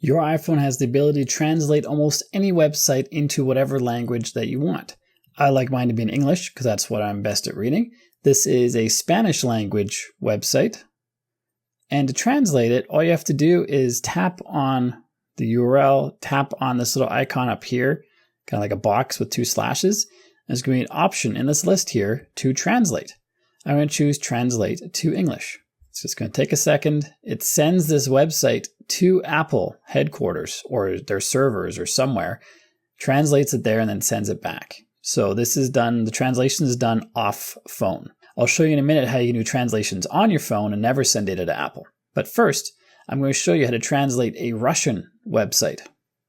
Your iPhone has the ability to translate almost any website into whatever language that you want. I like mine to be in English because that's what I'm best at reading. This is a Spanish language website. And to translate it, all you have to do is tap on the URL, tap on this little icon up here, kind of like a box with 2 slashes. There's going to be an option in this list here to translate. I'm going to choose Translate to English. It's just going to take a second. It sends this website to Apple headquarters or their servers or somewhere, translates it there, and then sends it back. So this is done, the translation is done off phone. I'll show you in a minute how you can do translations on your phone and never send data to Apple. But first, I'm going to show you how to translate a Russian website.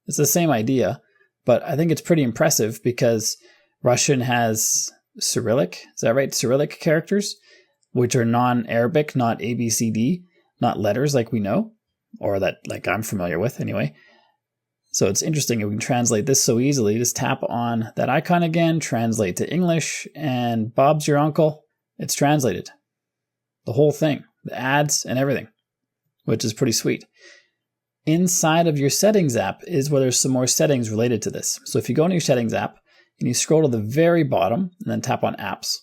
It's the same idea, but I think it's pretty impressive because Russian has Cyrillic, is that right? Cyrillic characters, which are non-Arabic, not ABCD, not letters like we know, or that like I'm familiar with anyway. So it's interesting we can translate this so easily. Just tap on that icon again, translate to English, and Bob's your uncle. It's translated. The whole thing, the ads and everything, which is pretty sweet. Inside of your settings app is where there's some more settings related to this. So if you go into your settings app and you scroll to the very bottom and then tap on apps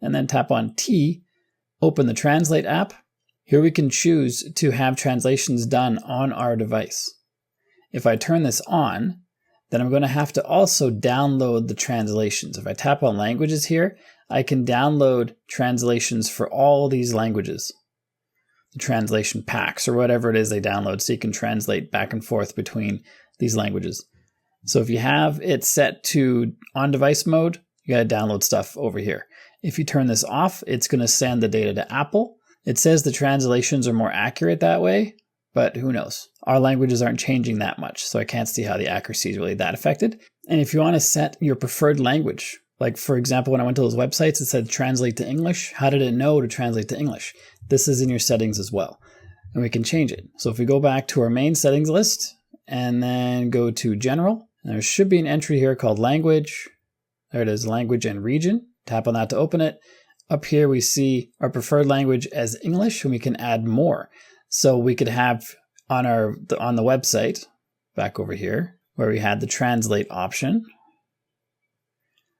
and then tap on T, open the Translate app. Here we can choose to have translations done on our device. If I turn this on, then I'm going to have to also download the translations. If I tap on languages here, I can download translations for all these languages. The translation packs or whatever it is they download so you can translate back and forth between these languages. So if you have it set to on-device mode, you got to download stuff over here. If you turn this off, it's going to send the data to Apple. It says the translations are more accurate that way, but who knows? Our languages aren't changing that much, so I can't see how the accuracy is really that affected. And if you want to set your preferred language, like for example, when I went to those websites, it said translate to English. How did it know to translate to English? This is in your settings as well, and we can change it. So if we go back to our main settings list and then go to general, there should be an entry here called language. There it is, language and region. Tap on that to open it. Up here we see our preferred language as English, and we can add more. So we could have on the website, back over here, where we had the translate option,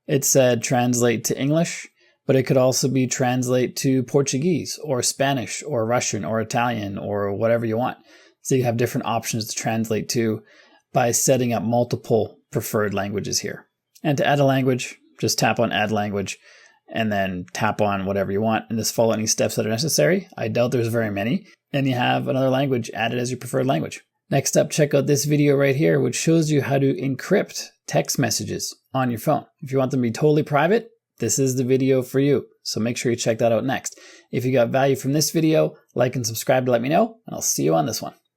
it said translate to English, but it could also be translate to Portuguese or Spanish or Russian or Italian or whatever you want. So you have different options to translate to by setting up multiple preferred languages here. And to add a language, just tap on add language and then tap on whatever you want and just follow any steps that are necessary. I doubt there's very many. And you have another language added as your preferred language. Next up, check out this video right here, which shows you how to encrypt text messages on your phone. If you want them to be totally private, this is the video for you. So make sure you check that out next. If you got value from this video, like and subscribe to let me know, and I'll see you on this one.